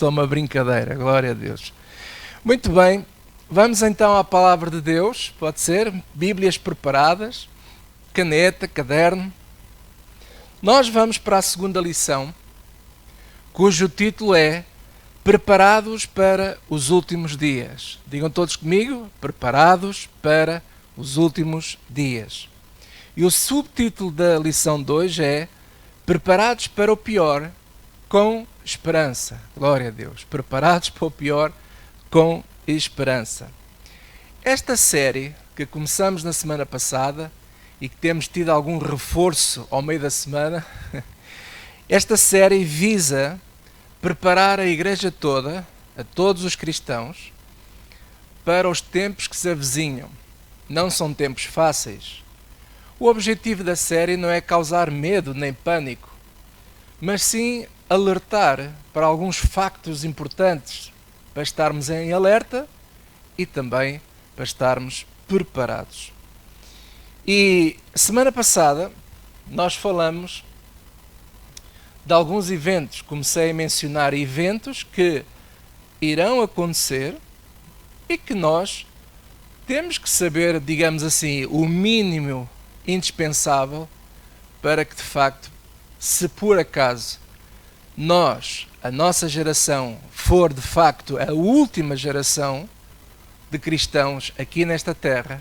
só uma brincadeira, glória a Deus. Muito bem, vamos então à palavra de Deus, pode ser? Bíblias preparadas, caneta, caderno. Nós vamos para a segunda lição, cujo título é Preparados para os últimos dias. Digam todos comigo, preparados para os últimos dias. E o subtítulo da lição de hoje é Preparados para o pior com esperança. Glória a Deus. Preparados para o pior com esperança. Esta série que começamos na semana passada e que temos tido algum reforço ao meio da semana, esta série visa preparar a igreja toda, a todos os cristãos, para os tempos que se avizinham. Não são tempos fáceis. O objetivo da série não é causar medo nem pânico, mas sim alertar para alguns factos importantes para estarmos em alerta e também para estarmos preparados. E semana passada nós falamos de alguns eventos. Comecei a mencionar eventos que irão acontecer e que nós temos que saber, digamos assim, o mínimo indispensável para que de facto, se por acaso a nossa geração for de facto a última geração de cristãos aqui nesta terra,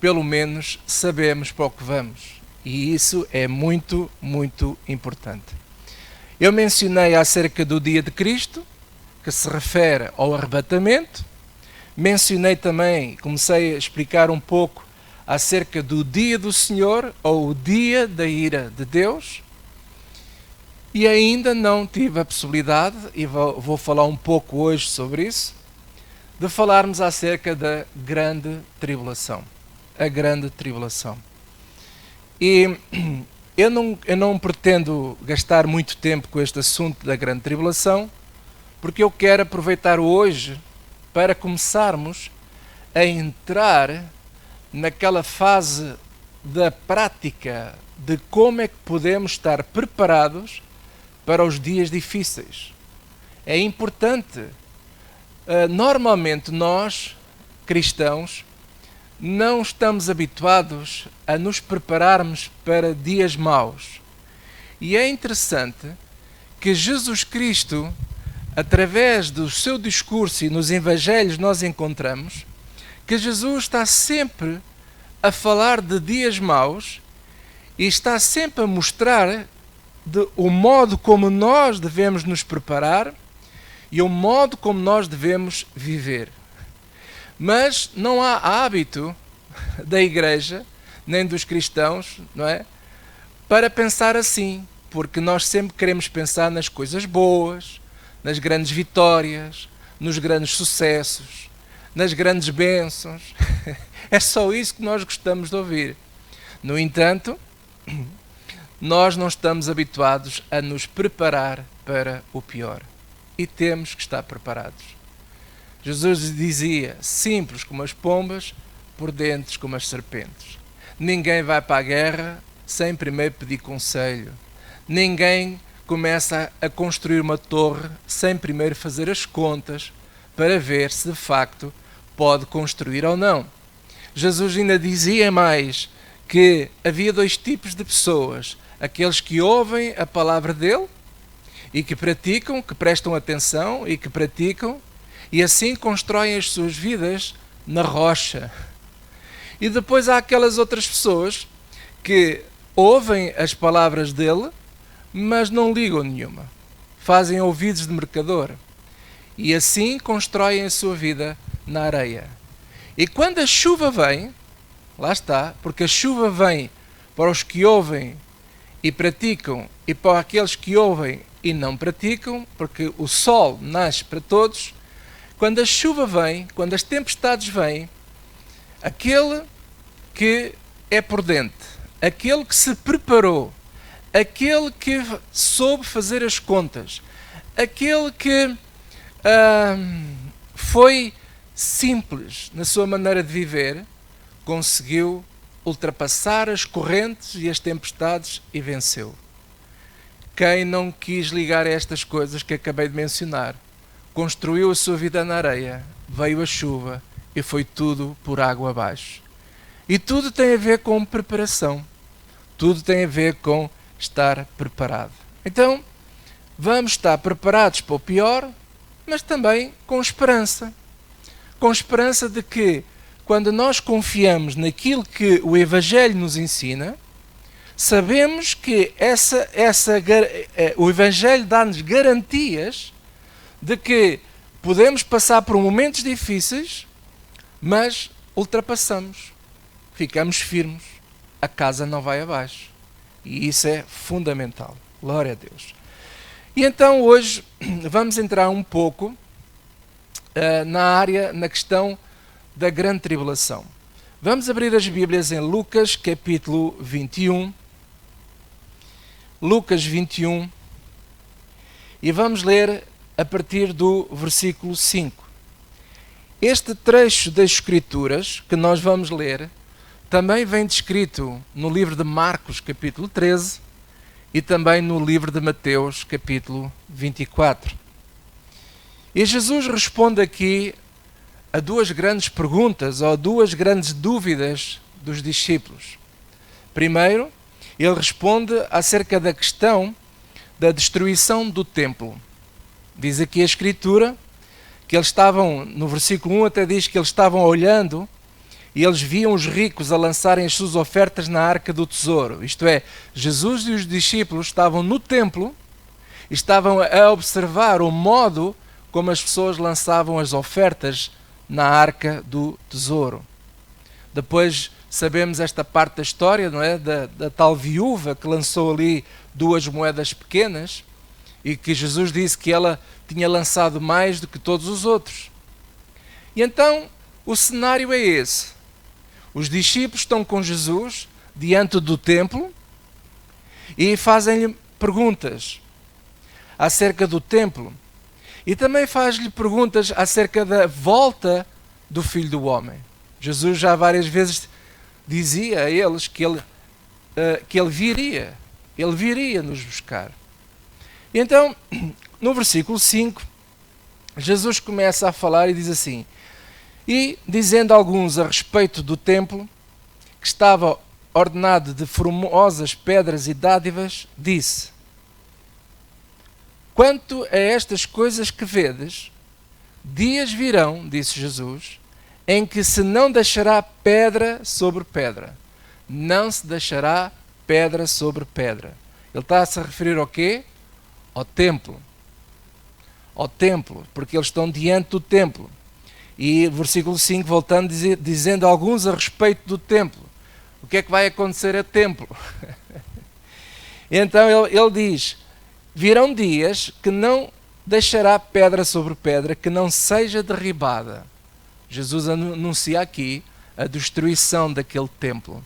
pelo menos sabemos para o que vamos. E isso é muito, muito importante. Eu mencionei acerca do dia de Cristo, que se refere ao arrebatamento. Mencionei também, comecei a explicar um pouco acerca do dia do Senhor, ou o dia da ira de Deus. E ainda não tive a possibilidade, e vou falar um pouco hoje sobre isso, de falarmos acerca da grande tribulação. A grande tribulação. E eu não pretendo gastar muito tempo com este assunto da grande tribulação, porque eu quero aproveitar hoje para começarmos a entrar naquela fase da prática de como é que podemos estar preparados para os dias difíceis. É importante. Normalmente nós, cristãos, não estamos habituados a nos prepararmos para dias maus. E é interessante que Jesus Cristo, através do seu discurso e nos evangelhos nós encontramos, que Jesus está sempre a falar de dias maus e está sempre a mostrar o modo como nós devemos nos preparar e o modo como nós devemos viver. Mas não há hábito da igreja, nem dos cristãos, não é? Para pensar assim, porque nós sempre queremos pensar nas coisas boas, nas grandes vitórias, nos grandes sucessos, nas grandes bênçãos. É só isso que nós gostamos de ouvir. No entanto, nós não estamos habituados a nos preparar para o pior. E temos que estar preparados. Jesus dizia, simples como as pombas, prudentes como as serpentes. Ninguém vai para a guerra sem primeiro pedir conselho. Ninguém começa a construir uma torre sem primeiro fazer as contas para ver se de facto pode construir ou não. Jesus ainda dizia mais que havia dois tipos de pessoas. Aqueles que ouvem a palavra dele e que praticam, que prestam atenção e que praticam, e assim constroem as suas vidas na rocha. E depois há aquelas outras pessoas que ouvem as palavras dele, mas não ligam nenhuma. Fazem ouvidos de mercador. E assim constroem a sua vida na areia. E quando a chuva vem, lá está, porque a chuva vem para os que ouvem e praticam, e para aqueles que ouvem e não praticam, porque o sol nasce para todos. Quando a chuva vem, quando as tempestades vêm, aquele que é prudente, aquele que se preparou, aquele que soube fazer as contas, aquele que foi simples na sua maneira de viver, conseguiu ultrapassar as correntes e as tempestades e venceu. Quem não quis ligar a estas coisas que acabei de mencionar, construiu a sua vida na areia, veio a chuva e foi tudo por água abaixo. E tudo tem a ver com preparação. Tudo tem a ver com estar preparado. Então, vamos estar preparados para o pior, mas também com esperança. Com esperança de que, quando nós confiamos naquilo que o Evangelho nos ensina, sabemos que o Evangelho dá-nos garantias de que podemos passar por momentos difíceis, mas ultrapassamos, ficamos firmes, a casa não vai abaixo. E isso é fundamental. Glória a Deus. E então hoje vamos entrar um pouco na questão da grande tribulação. Vamos abrir as Bíblias em Lucas capítulo 21. Lucas 21. E vamos ler a partir do versículo 5. Este trecho das Escrituras que nós vamos ler também vem descrito no livro de Marcos, capítulo 13, e também no livro de Mateus, capítulo 24. E Jesus responde aqui a duas grandes perguntas, ou duas grandes dúvidas dos discípulos. Primeiro, ele responde acerca da questão da destruição do templo. Diz aqui a Escritura que eles estavam, no versículo 1 até diz que eles estavam olhando e eles viam os ricos a lançarem as suas ofertas na arca do tesouro. Isto é, Jesus e os discípulos estavam no templo e estavam a observar o modo como as pessoas lançavam as ofertas na arca do tesouro. Depois sabemos esta parte da história, não é? Da tal viúva que lançou ali 2 moedas pequenas e que Jesus disse que ela tinha lançado mais do que todos os outros. E então o cenário é esse. Os discípulos estão com Jesus diante do templo e fazem-lhe perguntas acerca do templo. E também faz-lhe perguntas acerca da volta do Filho do Homem. Jesus já várias vezes dizia a eles que ele viria nos buscar. E então, no versículo 5, Jesus começa a falar e diz assim: e dizendo alguns a respeito do templo, que estava ordenado de formosas pedras e dádivas, disse: quanto a estas coisas que vedes, dias virão, disse Jesus, em que se não deixará pedra sobre pedra. Não se deixará pedra sobre pedra. Ele está a se referir ao quê? Ao templo. Ao templo, porque eles estão diante do templo. E versículo 5, voltando, dizendo alguns a respeito do templo. O que é que vai acontecer a templo? Então ele diz: virão dias que não deixará pedra sobre pedra que não seja derribada. Jesus anuncia aqui a destruição daquele templo.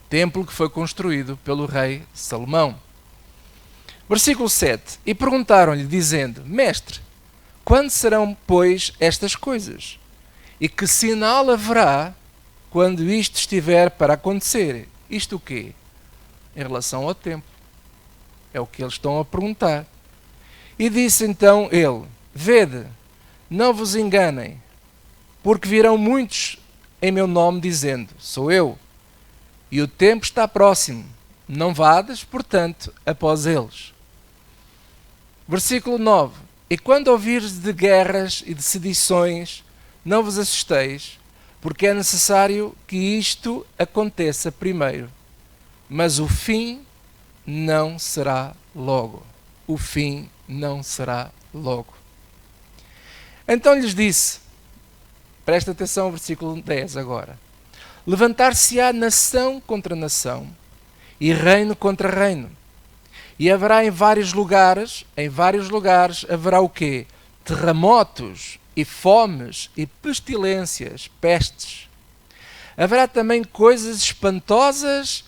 Templo que foi construído pelo rei Salomão. Versículo 7. E perguntaram-lhe, dizendo: mestre, quando serão, pois, estas coisas? E que sinal haverá quando isto estiver para acontecer? Isto o quê? Em relação ao templo. É o que eles estão a perguntar. E disse então ele: vede, não vos enganem, porque virão muitos em meu nome dizendo: sou eu. E o tempo está próximo. Não vades, portanto, após eles. Versículo 9. E quando ouvires de guerras e de sedições, não vos assusteis, porque é necessário que isto aconteça primeiro. Mas o fim não será logo. O fim não será logo. Então lhes disse, presta atenção ao versículo 10 agora: levantar-se-á nação contra nação, e reino contra reino. E haverá em vários lugares haverá o quê? Terremotos, e fomes, e pestilências, pestes. Haverá também coisas espantosas,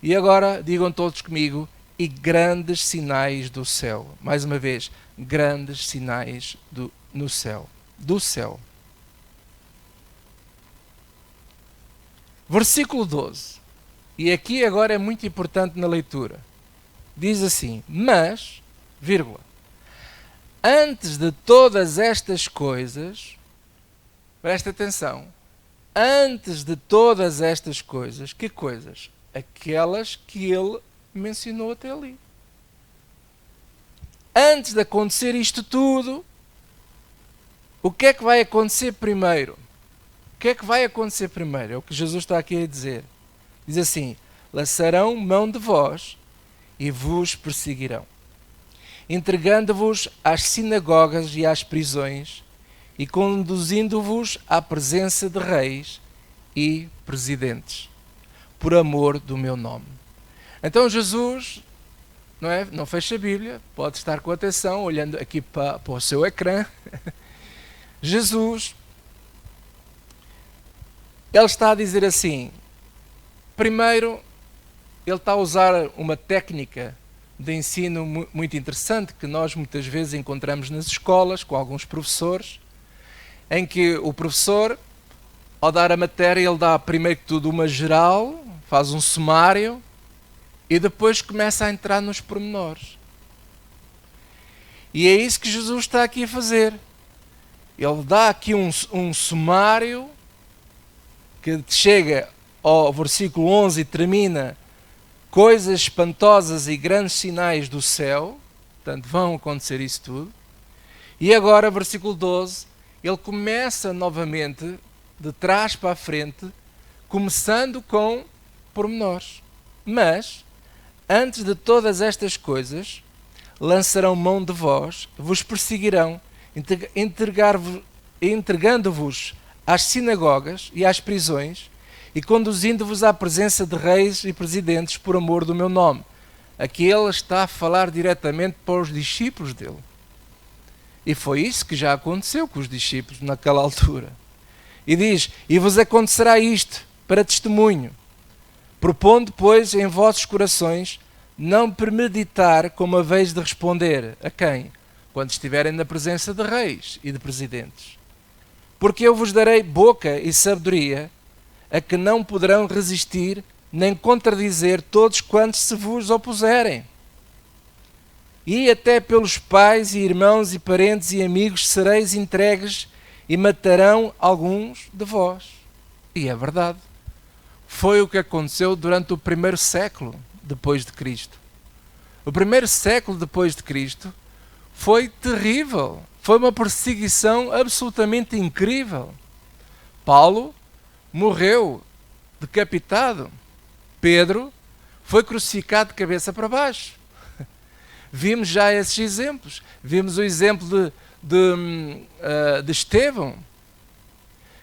e agora digam todos comigo, e grandes sinais do céu. Mais uma vez, grandes sinais no céu. Do céu. Versículo 12. E aqui agora é muito importante na leitura. Diz assim: mas, vírgula, antes de todas estas coisas, presta atenção, antes de todas estas coisas, que coisas? Aquelas que ele mencionou até ali. Antes de acontecer isto tudo, o que é que vai acontecer primeiro? O que é que vai acontecer primeiro? É o que Jesus está aqui a dizer. Diz assim: lançarão mão de vós e vos perseguirão, entregando-vos às sinagogas e às prisões e conduzindo-vos à presença de reis e presidentes, por amor do meu nome. Então Jesus, não fecha a Bíblia, pode estar com atenção, olhando aqui para o seu ecrã. Jesus, ele está a dizer assim, primeiro, ele está a usar uma técnica de ensino muito interessante que nós muitas vezes encontramos nas escolas com alguns professores, em que o professor, ao dar a matéria, ele dá primeiro que tudo uma geral, faz um sumário e depois começa a entrar nos pormenores. E é isso que Jesus está aqui a fazer. Ele dá aqui um sumário que chega ao versículo 11 e termina: coisas espantosas e grandes sinais do céu. Portanto, vão acontecer isso tudo. E agora, versículo 12, ele começa novamente, de trás para a frente, começando com pormenores. Mas, antes de todas estas coisas, lançarão mão de vós, vos perseguirão, entregando-vos às sinagogas e às prisões, e conduzindo-vos à presença de reis e presidentes por amor do meu nome. Aqui ele está a falar diretamente para os discípulos dele. E foi isso que já aconteceu com os discípulos naquela altura. E diz: e vos acontecerá isto para testemunho, propondo, pois, em vossos corações não premeditar como haveis de responder. A quem? Quando estiverem na presença de reis e de presidentes. Porque eu vos darei boca e sabedoria, a que não poderão resistir nem contradizer todos quantos se vos opuserem. E até pelos pais e irmãos e parentes e amigos sereis entregues e matarão alguns de vós. E é verdade. Foi o que aconteceu durante o primeiro século depois de Cristo. O primeiro século depois de Cristo foi terrível. Foi uma perseguição absolutamente incrível. Paulo morreu decapitado. Pedro foi crucificado de cabeça para baixo. Vimos já esses exemplos. Vimos o exemplo de Estevão,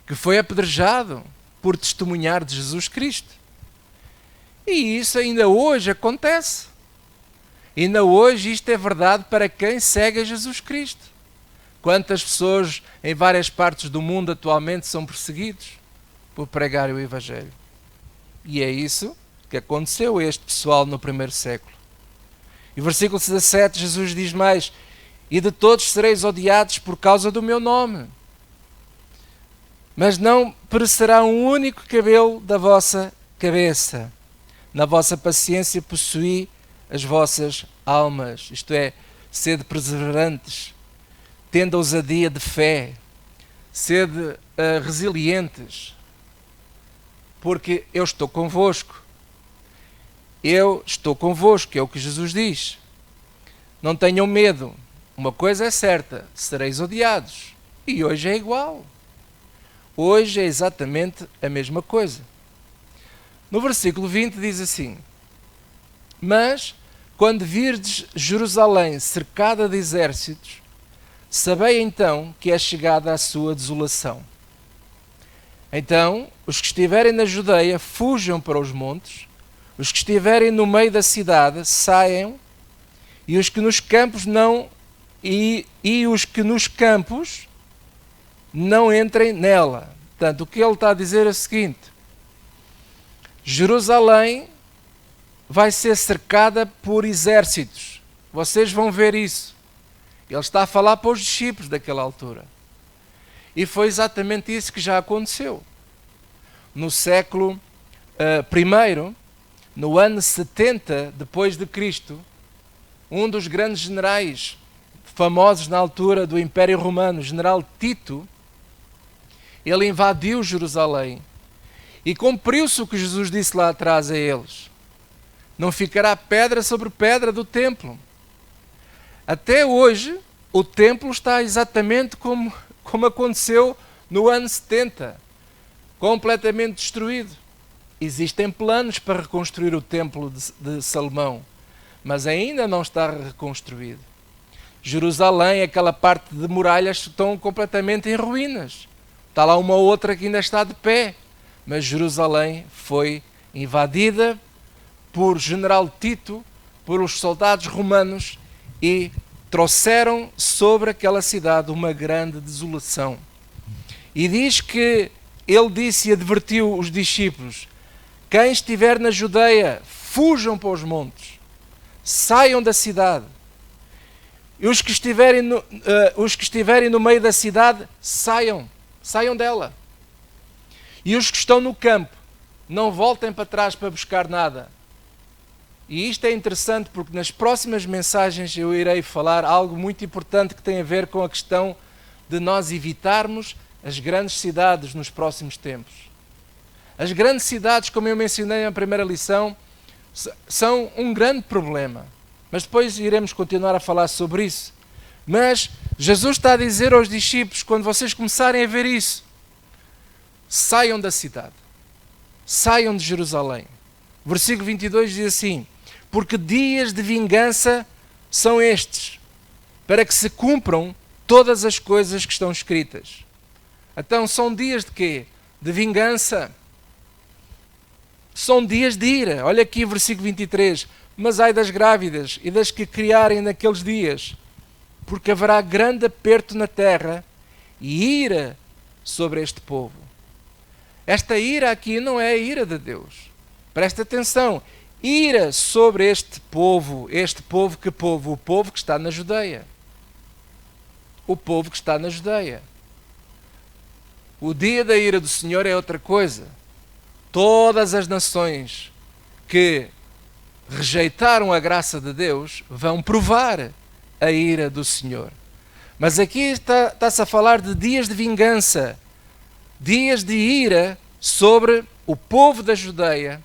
que foi apedrejado por testemunhar de Jesus Cristo. E isso ainda hoje acontece. Ainda hoje isto é verdade para quem segue a Jesus Cristo. Quantas pessoas em várias partes do mundo atualmente são perseguidos por pregar o Evangelho. E é isso que aconteceu a este pessoal no primeiro século. E versículo 17, Jesus diz mais: e de todos sereis odiados por causa do meu nome. Mas não perecerá um único cabelo da vossa cabeça. Na vossa paciência possuí as vossas almas. Isto é, sede perseverantes, tendo ousadia de fé, sede resilientes, porque eu estou convosco. Eu estou convosco, é o que Jesus diz. Não tenham medo. Uma coisa é certa, sereis odiados. E hoje é igual. Hoje é exatamente a mesma coisa. No versículo 20 diz assim: mas, quando virdes Jerusalém cercada de exércitos, sabei então que é chegada a sua desolação. Então, os que estiverem na Judeia fujam para os montes, os que estiverem no meio da cidade saiam, e os que nos campos não os que nos campos não entrem nela. Portanto, o que ele está a dizer é o seguinte: Jerusalém vai ser cercada por exércitos. Vocês vão ver isso. Ele está a falar para os discípulos daquela altura. E foi exatamente isso que já aconteceu. No século I, no ano 70 depois de Cristo, um dos grandes generais famosos na altura do Império Romano, o general Tito, ele invadiu Jerusalém e cumpriu-se o que Jesus disse lá atrás a eles: não ficará pedra sobre pedra do templo. Até hoje, o templo está exatamente como aconteceu no ano 70, completamente destruído. Existem planos para reconstruir o templo de Salomão, mas ainda não está reconstruído. Jerusalém, aquela parte de muralhas, estão completamente em ruínas. Está lá uma outra que ainda está de pé, mas Jerusalém foi invadida por general Tito, por os soldados romanos, e trouxeram sobre aquela cidade uma grande desolação. E diz que ele disse e advertiu os discípulos: quem estiver na Judeia, fujam para os montes, saiam da cidade. E os que estiverem no meio da cidade, saiam dela. E os que estão no campo, não voltem para trás para buscar nada. E isto é interessante porque nas próximas mensagens eu irei falar algo muito importante que tem a ver com a questão de nós evitarmos as grandes cidades nos próximos tempos. As grandes cidades, como eu mencionei na primeira lição, são um grande problema. Mas depois iremos continuar a falar sobre isso. Mas Jesus está a dizer aos discípulos, quando vocês começarem a ver isso, saiam da cidade, saiam de Jerusalém. Versículo 22 diz assim: porque dias de vingança são estes, para que se cumpram todas as coisas que estão escritas. Então são dias de quê? De vingança. São dias de ira. Olha aqui o versículo 23. Mas ai das grávidas e das que criarem naqueles dias, porque haverá grande aperto na terra e ira sobre este povo. Esta ira aqui não é a ira de Deus. Presta atenção. Ira sobre este povo. Este povo, que povo? O povo que está na Judeia. O povo que está na Judeia. O dia da ira do Senhor é outra coisa. Todas as nações que rejeitaram a graça de Deus vão provar a ira do Senhor. Mas aqui está-se a falar de dias de vingança, dias de ira sobre o povo da Judeia.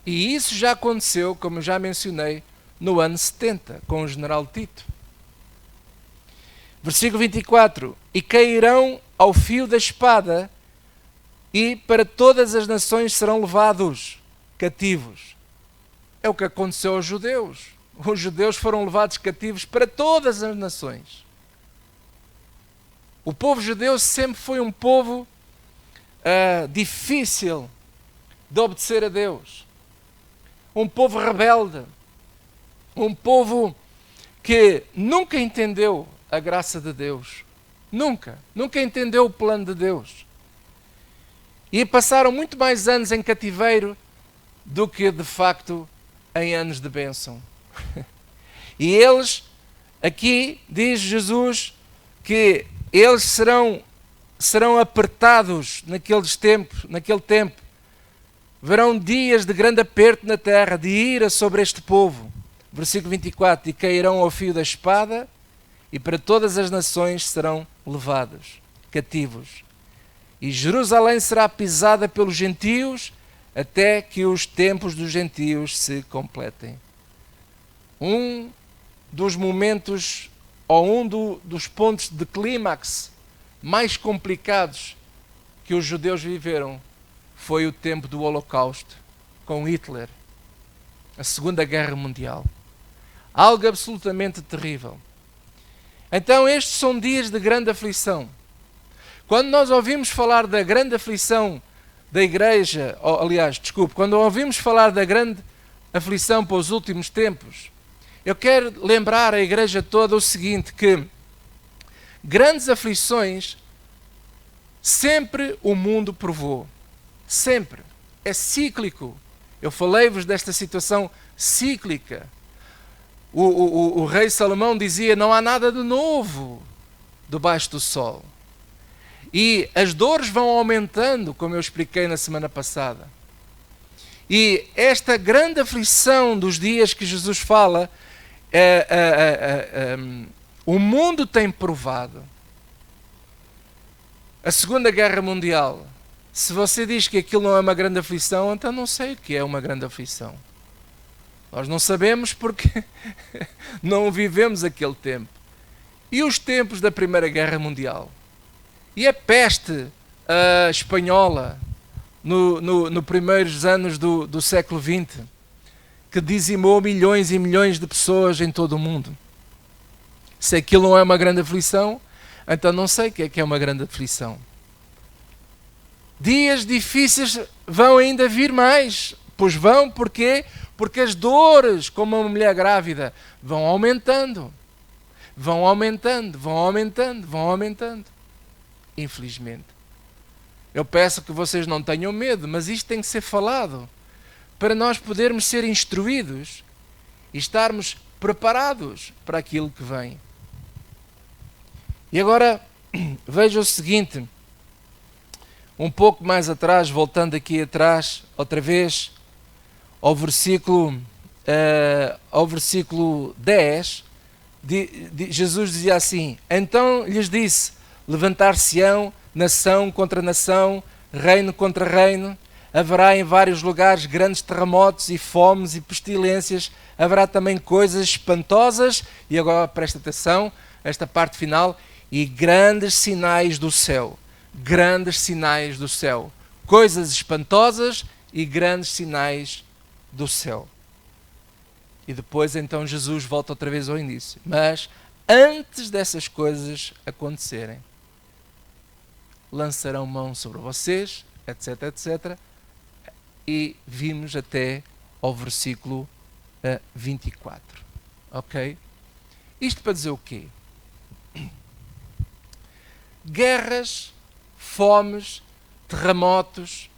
E isso já aconteceu, como eu já mencionei, no ano 70, com o general Tito. Versículo 24: e cairão ao fio da espada, e para todas as nações serão levados cativos. É o que aconteceu aos judeus. Os judeus foram levados cativos para todas as nações. O povo judeu sempre foi um povo difícil de obedecer a Deus. Um povo rebelde. Um povo que nunca entendeu a graça de Deus. Nunca entendeu o plano de Deus. E passaram muito mais anos em cativeiro do que, de facto, em anos de bênção. E eles, aqui diz Jesus, que eles serão apertados naquele tempo. Verão dias de grande aperto na terra, de ira sobre este povo. Versículo 24: e cairão ao fio da espada, e para todas as nações serão levados cativos. E Jerusalém será pisada pelos gentios, até que os tempos dos gentios se completem. Um dos momentos, ou dos pontos de clímax mais complicados que os judeus viveram, foi o tempo do Holocausto, com Hitler, a Segunda Guerra Mundial. Algo absolutamente terrível. Então estes são dias de grande aflição. Quando nós ouvimos falar da grande aflição da igreja, quando ouvimos falar da grande aflição para os últimos tempos, eu quero lembrar a igreja toda o seguinte, que grandes aflições sempre o mundo provou. Sempre. É cíclico. Eu falei-vos desta situação cíclica. O rei Salomão dizia: não há nada de novo debaixo do sol. E as dores vão aumentando, como eu expliquei na semana passada. E esta grande aflição dos dias que Jesus fala O mundo tem provado. A Segunda Guerra Mundial, se você diz que aquilo não é uma grande aflição, então não sei o que é uma grande aflição. Nós não sabemos porque não vivemos aquele tempo. E os tempos da Primeira Guerra Mundial? E a peste espanhola nos primeiros anos do século XX, que dizimou milhões e milhões de pessoas em todo o mundo? Se aquilo não é uma grande aflição, então não sei o que é uma grande aflição. Dias difíceis vão ainda vir mais. Pois vão, porquê? Porque as dores, como uma mulher grávida, vão aumentando. Vão aumentando, vão aumentando, vão aumentando. Infelizmente. Eu peço que vocês não tenham medo, mas isto tem que ser falado para nós podermos ser instruídos e estarmos preparados para aquilo que vem. E agora, veja o seguinte, um pouco mais atrás, voltando aqui atrás, outra vez, ao versículo 10, Jesus dizia assim: então lhes disse, levantar-se-ão nação contra nação, reino contra reino, haverá em vários lugares grandes terremotos e fomes e pestilências, haverá também coisas espantosas, e agora presta atenção, esta parte final, e grandes sinais do céu. Grandes sinais do céu. Coisas espantosas e grandes sinais do céu. E depois então Jesus volta outra vez ao início. Mas antes dessas coisas acontecerem, lançarão mão sobre vocês, etc, etc. E vimos até ao versículo 24. Ok? Isto para dizer o quê? Guerras, fomes, terremotos,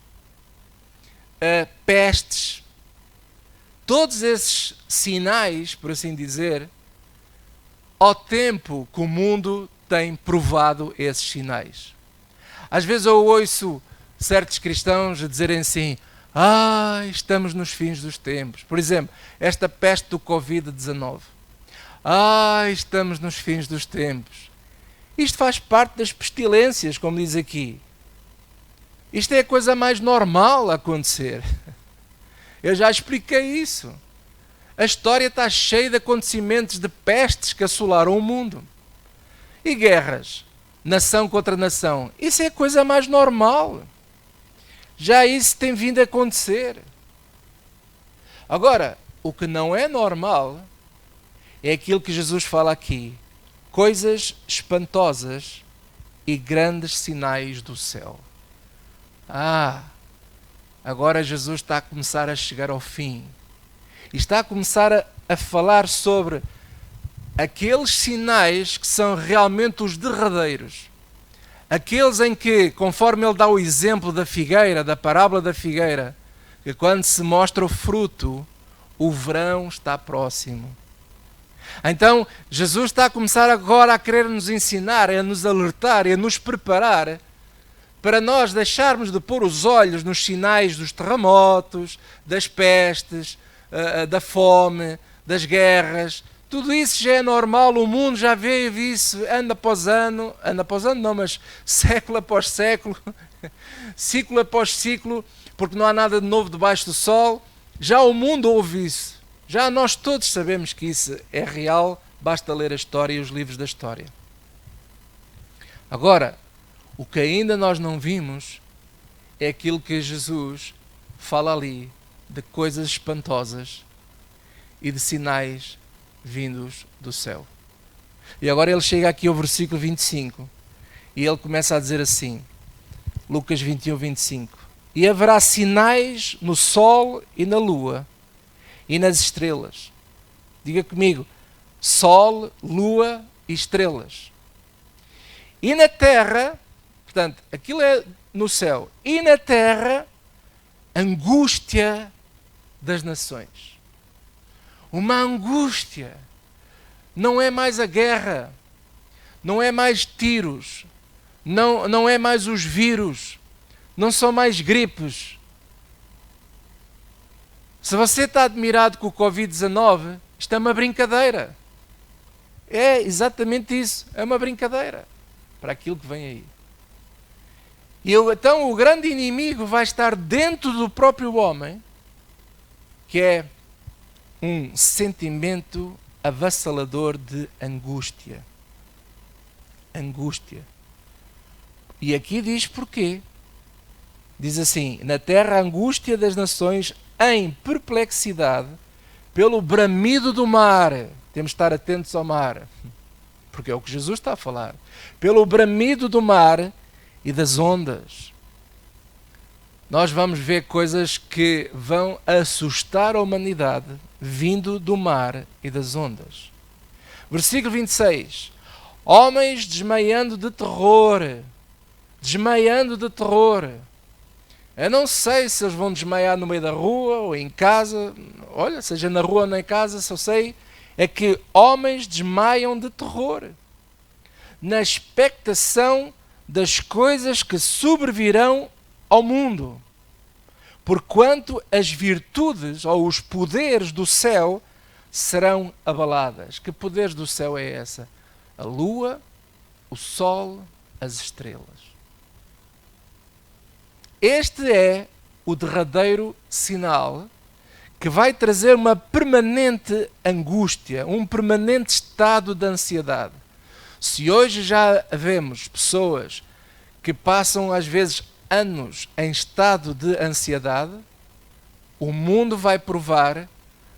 pestes, todos esses sinais, por assim dizer, ao tempo que o mundo tem provado esses sinais. Às vezes eu ouço certos cristãos a dizerem assim: estamos nos fins dos tempos. Por exemplo, esta peste do Covid-19. Estamos nos fins dos tempos. Isto faz parte das pestilências, como diz aqui. Isto é a coisa mais normal a acontecer. Eu já expliquei isso. A história está cheia de acontecimentos de pestes que assolaram o mundo. E guerras, nação contra nação. Isso é a coisa mais normal. Já isso tem vindo a acontecer. Agora, o que não é normal é aquilo que Jesus fala aqui. Coisas espantosas e grandes sinais do céu. Agora Jesus está a começar a chegar ao fim. E está a começar a falar sobre aqueles sinais que são realmente os derradeiros. Aqueles em que, conforme ele dá o exemplo da figueira, da parábola da figueira, que quando se mostra o fruto, o verão está próximo. Então, Jesus está a começar agora a querer nos ensinar, a nos alertar e a nos preparar para nós deixarmos de pôr os olhos nos sinais dos terremotos, das pestes, da fome, das guerras. Tudo isso já é normal, o mundo já vê isso ano após ano não, mas século após século, ciclo após ciclo, porque não há nada de novo debaixo do sol. Já o mundo ouve isso. Já nós todos sabemos que isso é real, basta ler a história e os livros da história. Agora, o que ainda nós não vimos é aquilo que Jesus fala ali, de coisas espantosas e de sinais vindos do céu. E agora ele chega aqui ao versículo 25 e ele começa a dizer assim, Lucas 21, 25: e haverá sinais no sol e na lua e nas estrelas. Diga comigo: sol, lua e estrelas. E na terra, portanto, aquilo é no céu, e na terra, angústia das nações. Uma angústia. Não é mais a guerra, não é mais tiros, não é mais os vírus, não são mais gripes. Se você está admirado com o Covid-19, isto é uma brincadeira. É exatamente isso. É uma brincadeira para aquilo que vem aí. Então o grande inimigo vai estar dentro do próprio homem, que é um sentimento avassalador de angústia. Angústia. E aqui diz porquê. Diz assim: na terra a angústia das nações em perplexidade pelo bramido do mar. Temos de estar atentos ao mar, porque é o que Jesus está a falar. Pelo bramido do mar e das ondas. Nós vamos ver coisas que vão assustar a humanidade vindo do mar e das ondas. Versículo 26. Homens desmaiando de terror. Desmaiando de terror. Eu não sei se eles vão desmaiar no meio da rua ou em casa. Olha, seja na rua ou em casa, só sei é que homens desmaiam de terror. Na expectação das coisas que sobrevirão ao mundo. Porquanto as virtudes ou os poderes do céu serão abaladas. Que poderes do céu é essa? A lua, o sol, as estrelas. Este é o derradeiro sinal que vai trazer uma permanente angústia, um permanente estado de ansiedade. Se hoje já vemos pessoas que passam às vezes anos em estado de ansiedade, o mundo vai provar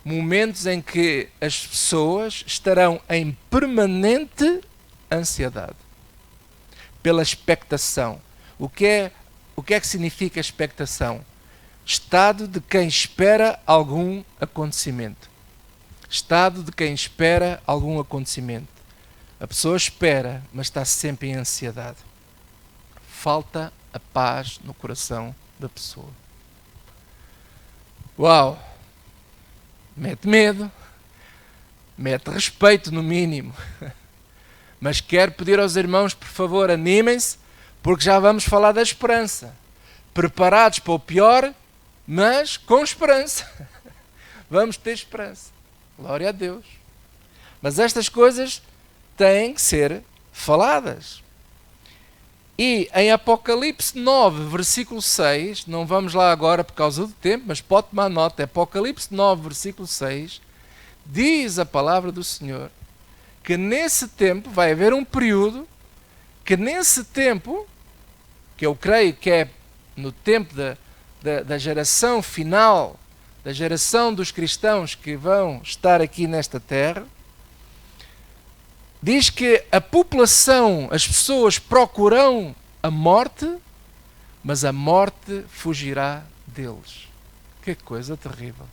momentos em que as pessoas estarão em permanente ansiedade. Pela expectação. O que é que significa expectação? Estado de quem espera algum acontecimento. Estado de quem espera algum acontecimento. A pessoa espera, mas está sempre em ansiedade. Falta a paz no coração da pessoa. Uau! Mete medo, mete respeito no mínimo. Mas quero pedir aos irmãos, por favor, animem-se, porque já vamos falar da esperança. Preparados para o pior, mas com esperança. Vamos ter esperança. Glória a Deus. Mas estas coisas têm que ser faladas. E em Apocalipse 9, versículo 6, não vamos lá agora por causa do tempo, mas pode tomar nota, Apocalipse 9, versículo 6, diz a palavra do Senhor que nesse tempo vai haver um período que nesse tempo, que eu creio que é no tempo da geração final, da geração dos cristãos que vão estar aqui nesta terra, diz que a população, as pessoas procurarão a morte, mas a morte fugirá deles. Que coisa terrível.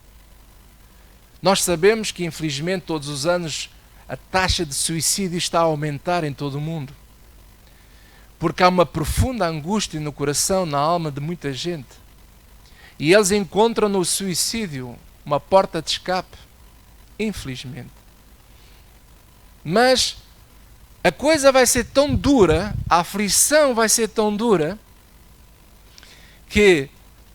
Nós sabemos que, infelizmente, todos os anos a taxa de suicídio está a aumentar em todo o mundo. Porque há uma profunda angústia no coração, na alma de muita gente. E eles encontram no suicídio uma porta de escape. Infelizmente. Mas a coisa vai ser tão dura, a aflição vai ser tão dura, que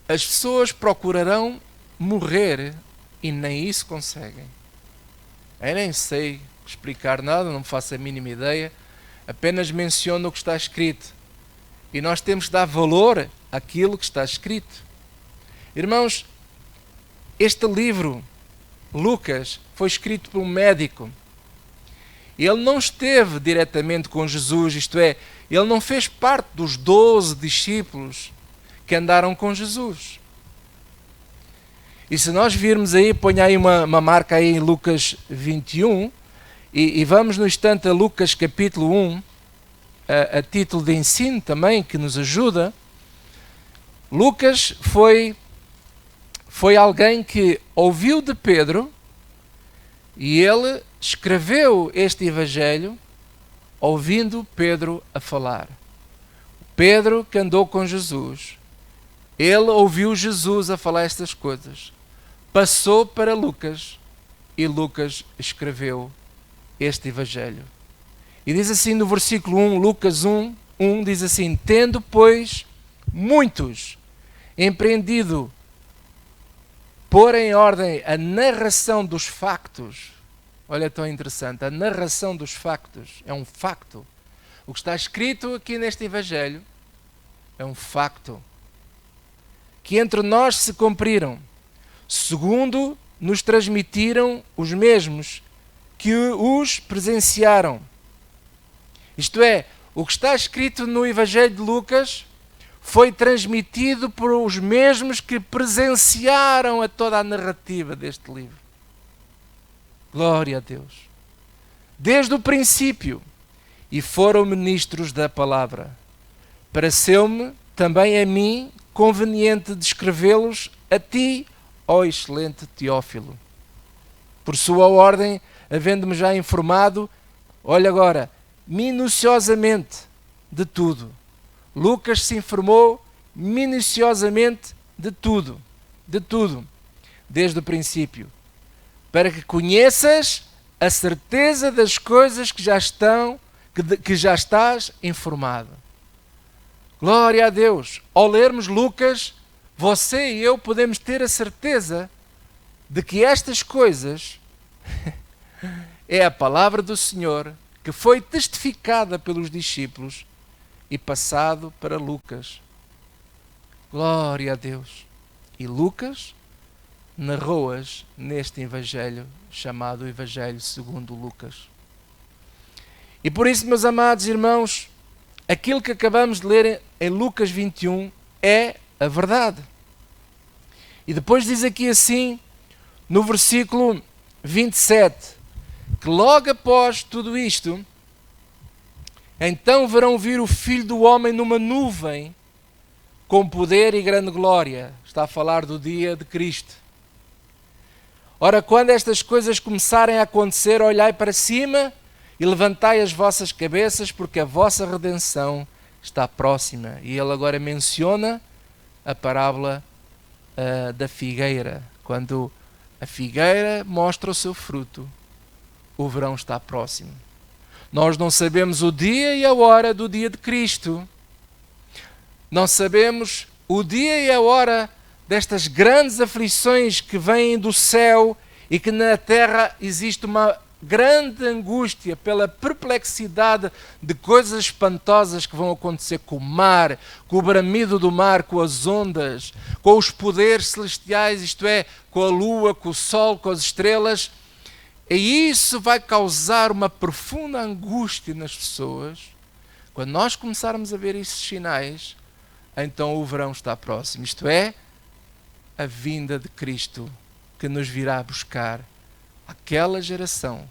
as pessoas procurarão morrer e nem isso conseguem. Eu nem sei explicar nada, não faço a mínima ideia, apenas menciono o que está escrito. E nós temos que dar valor àquilo que está escrito. Irmãos, este livro, Lucas, foi escrito por um médico. Ele não esteve diretamente com Jesus, isto é, ele não fez parte dos 12 discípulos que andaram com Jesus. E se nós virmos aí, ponha aí uma marca aí em Lucas 21, e vamos no instante a Lucas capítulo 1, a título de ensino também, que nos ajuda. Lucas foi alguém que ouviu de Pedro, e ele escreveu este evangelho ouvindo Pedro a falar. Pedro que andou com Jesus, ele ouviu Jesus a falar estas coisas, passou para Lucas e Lucas escreveu este evangelho. E diz assim no versículo 1, Lucas 1, diz assim: tendo, pois, muitos empreendido pôr em ordem a narração dos factos Olha, tão interessante. A narração dos factos é um facto. O que está escrito aqui neste Evangelho é um facto. Que entre nós se cumpriram, segundo nos transmitiram os mesmos que os presenciaram. Isto é, o que está escrito no Evangelho de Lucas foi transmitido por os mesmos que presenciaram a toda a narrativa deste livro. Glória a Deus. Desde o princípio, e foram ministros da palavra. Pareceu-me também a mim conveniente descrevê-los a ti, ó excelente Teófilo. Por sua ordem, havendo-me já informado, olha agora, minuciosamente de tudo. Lucas se informou minuciosamente de tudo, desde o princípio, para que conheças a certeza das coisas que já estás informado. Glória a Deus! Ao lermos Lucas, você e eu podemos ter a certeza de que estas coisas é a palavra do Senhor que foi testificada pelos discípulos e passado para Lucas. Glória a Deus! E Lucas narrou-as neste Evangelho chamado Evangelho segundo Lucas. E por isso, meus amados irmãos, aquilo que acabamos de ler em Lucas 21 é a verdade. E depois diz aqui assim, no versículo 27, que logo após tudo isto, então verão vir o Filho do Homem numa nuvem, com poder e grande glória. Está a falar do dia de Cristo. Ora, quando estas coisas começarem a acontecer, olhai para cima e levantai as vossas cabeças, porque a vossa redenção está próxima. E ele agora menciona a parábola da figueira. Quando a figueira mostra o seu fruto, o verão está próximo. Nós não sabemos o dia e a hora do dia de Cristo. Não sabemos o dia e a hora destas grandes aflições que vêm do céu e que na terra existe uma grande angústia pela perplexidade de coisas espantosas que vão acontecer com o mar, com o bramido do mar, com as ondas, com os poderes celestiais, isto é, com a lua, com o sol, com as estrelas. E isso vai causar uma profunda angústia nas pessoas. Quando nós começarmos a ver esses sinais, então o verão está próximo. Isto é, a vinda de Cristo que nos virá buscar aquela geração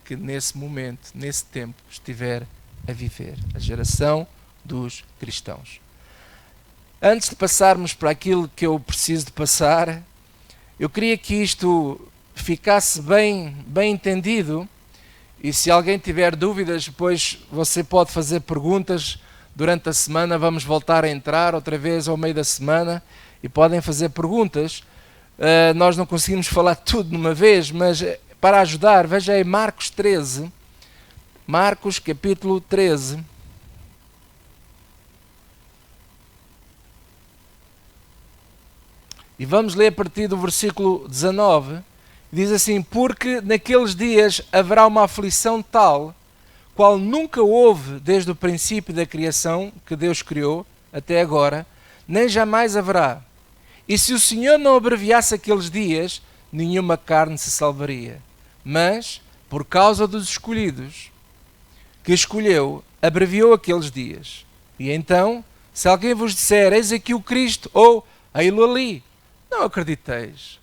que nesse momento, nesse tempo, estiver a viver. A geração dos cristãos. Antes de passarmos para aquilo que eu preciso de passar, eu queria que isto ficasse bem entendido, e se alguém tiver dúvidas, depois você pode fazer perguntas durante a semana, vamos voltar a entrar outra vez ao meio da semana, e podem fazer perguntas. Nós não conseguimos falar tudo de uma vez, mas para ajudar, veja aí Marcos 13, Marcos capítulo 13. E vamos ler a partir do versículo 19. Diz assim: porque naqueles dias haverá uma aflição tal, qual nunca houve desde o princípio da criação que Deus criou até agora, nem jamais haverá. E se o Senhor não abreviasse aqueles dias, nenhuma carne se salvaria. Mas, por causa dos escolhidos que escolheu, abreviou aqueles dias. E então, se alguém vos disser, eis aqui o Cristo, ou ei-lo ali, não acrediteis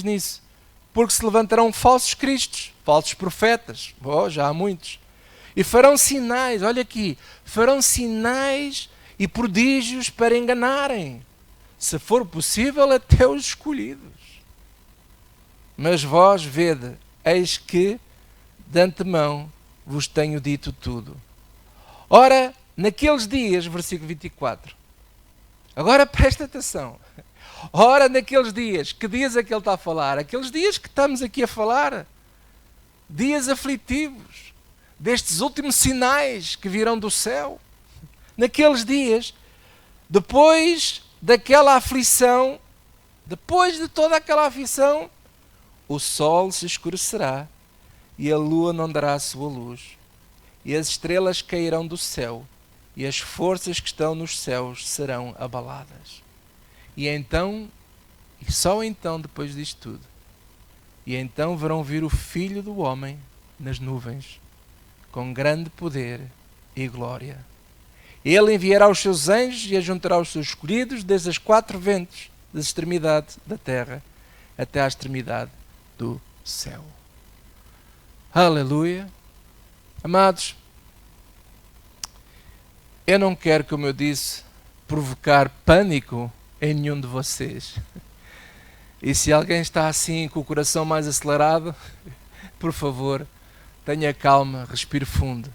nisso. Porque se levantarão falsos cristos, falsos profetas, já há muitos, e farão sinais, olha aqui, farão sinais e prodígios para enganarem, se for possível, até os escolhidos. Mas vós vede, eis que de antemão vos tenho dito tudo. Ora, naqueles dias, versículo 24, agora presta atenção. Ora, naqueles dias, que dias é que ele está a falar? Aqueles dias que estamos aqui a falar, dias aflitivos, destes últimos sinais que virão do céu. Naqueles dias, depois daquela aflição, depois de toda aquela aflição, o sol se escurecerá e a lua não dará a sua luz, e as estrelas cairão do céu, e as forças que estão nos céus serão abaladas. E então, e só então, depois disto tudo, e então verão vir o Filho do Homem nas nuvens, com grande poder e glória. Ele enviará os seus anjos e ajuntará os seus escolhidos desde as quatro ventos, da extremidade da terra até à extremidade do céu. Aleluia. Amados, eu não quero, como eu disse, provocar pânico em nenhum de vocês. E se alguém está assim com o coração mais acelerado, por favor, tenha calma, respire fundo.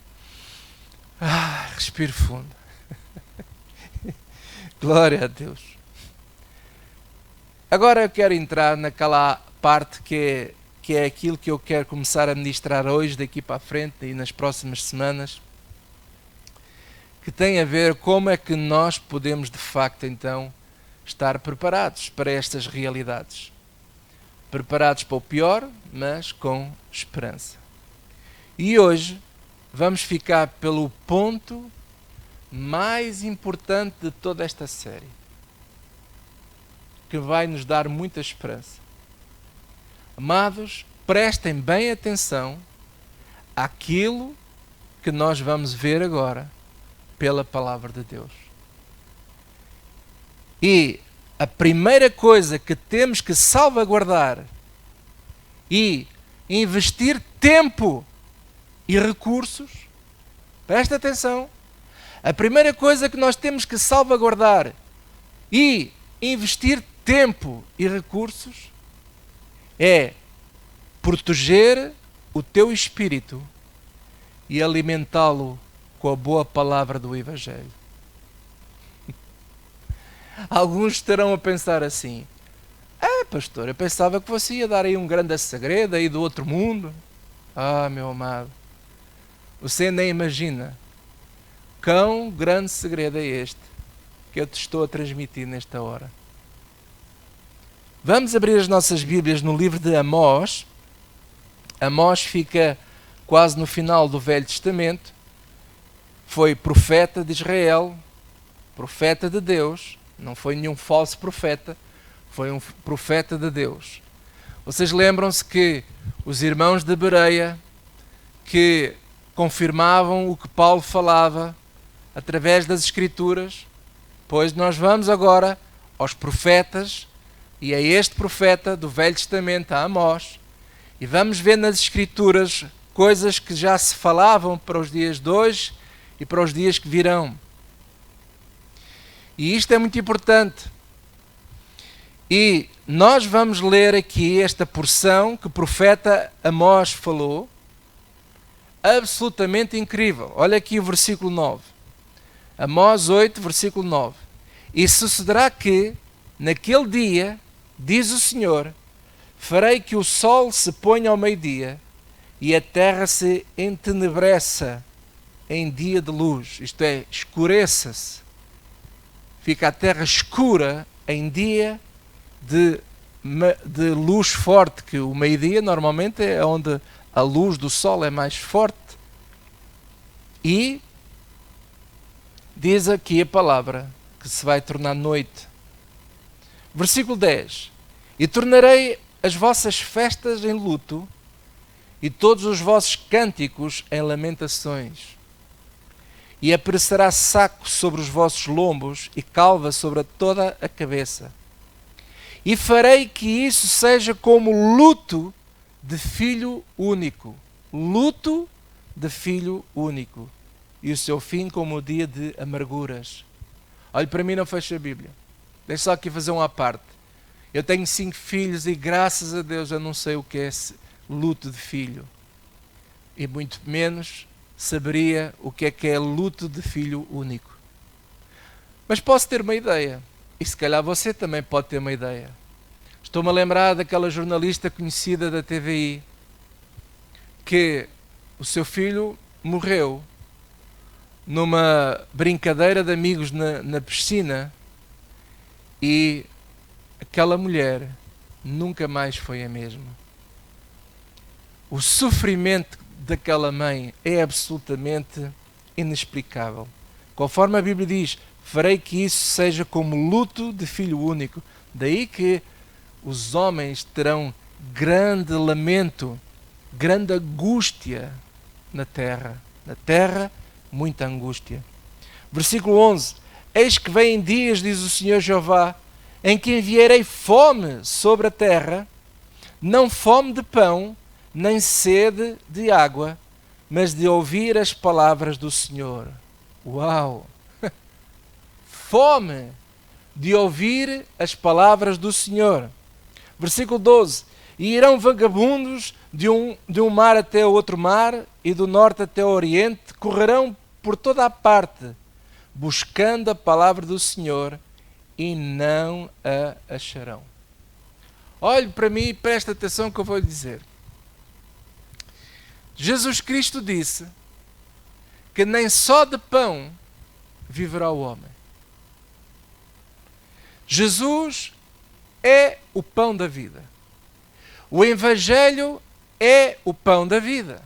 Respire fundo. Glória a Deus. Agora eu quero entrar naquela parte que é aquilo que eu quero começar a ministrar hoje, daqui para a frente e nas próximas semanas, que tem a ver como é que nós podemos de facto então estar preparados para estas realidades. Preparados para o pior, mas com esperança. E hoje vamos ficar pelo ponto mais importante de toda esta série, que vai nos dar muita esperança. Amados, prestem bem atenção àquilo que nós vamos ver agora pela palavra de Deus. E a primeira coisa que temos que salvaguardar e investir tempo e recursos, presta atenção, a primeira coisa que nós temos que salvaguardar e investir tempo e recursos é proteger o teu espírito e alimentá-lo com a boa palavra do Evangelho. Alguns estarão a pensar assim: pastor, eu pensava que você ia dar aí um grande segredo aí do outro mundo. Meu amado, você nem imagina quão grande segredo é este que eu te estou a transmitir nesta hora. Vamos abrir as nossas Bíblias no livro de Amós. Amós fica quase no final do Velho Testamento. Foi profeta de Israel, profeta de Deus. Não foi nenhum falso profeta, foi um profeta de Deus. Vocês lembram-se que os irmãos de Bereia, que confirmavam o que Paulo falava através das Escrituras, pois nós vamos agora aos profetas, e a este profeta do Velho Testamento, a Amós, e vamos ver nas Escrituras coisas que já se falavam para os dias de hoje e para os dias que virão. E isto é muito importante. E nós vamos ler aqui esta porção que o profeta Amós falou, absolutamente incrível. Olha aqui o versículo 9. Amós 8, versículo 9. E sucederá que, naquele dia, diz o Senhor, farei que o sol se ponha ao meio-dia e a terra se entenebreça em dia de luz. Isto é, escureça-se. Fica a terra escura em dia de luz forte, que o meio-dia normalmente é onde a luz do sol é mais forte. E diz aqui a palavra que se vai tornar noite. Versículo 10. E tornarei as vossas festas em luto e todos os vossos cânticos em lamentações. E aparecerá saco sobre os vossos lombos e calva sobre toda a cabeça. E farei que isso seja como luto de filho único. Luto de filho único. E o seu fim como o dia de amarguras. Olhe para mim, não feche a Bíblia. Deixa só aqui fazer uma parte. Eu tenho 5 filhos e graças a Deus eu não sei o que é esse luto de filho. E muito menos saberia o que é luto de filho único. Mas posso ter uma ideia. E se calhar você também pode ter uma ideia. Estou-me a lembrar daquela jornalista conhecida da TVI que o seu filho morreu numa brincadeira de amigos na piscina e aquela mulher nunca mais foi a mesma. O sofrimento daquela mãe é absolutamente inexplicável. Conforme a Bíblia diz, farei que isso seja como luto de filho único. Daí que os homens terão grande lamento, grande angústia na terra. Na terra, muita angústia. Versículo 11. Eis que vêm dias, diz o Senhor Jeová, em que enviarei fome sobre a terra, não fome de pão, nem sede de água, mas de ouvir as palavras do Senhor. Uau! Fome de ouvir as palavras do Senhor. Versículo 12. E irão vagabundos de um mar até o outro mar, e do norte até o oriente, correrão por toda a parte, buscando a palavra do Senhor, e não a acharão. Olhe para mim e preste atenção que eu vou lhe dizer. Jesus Cristo disse que nem só de pão viverá o homem. Jesus é o pão da vida. O Evangelho é o pão da vida.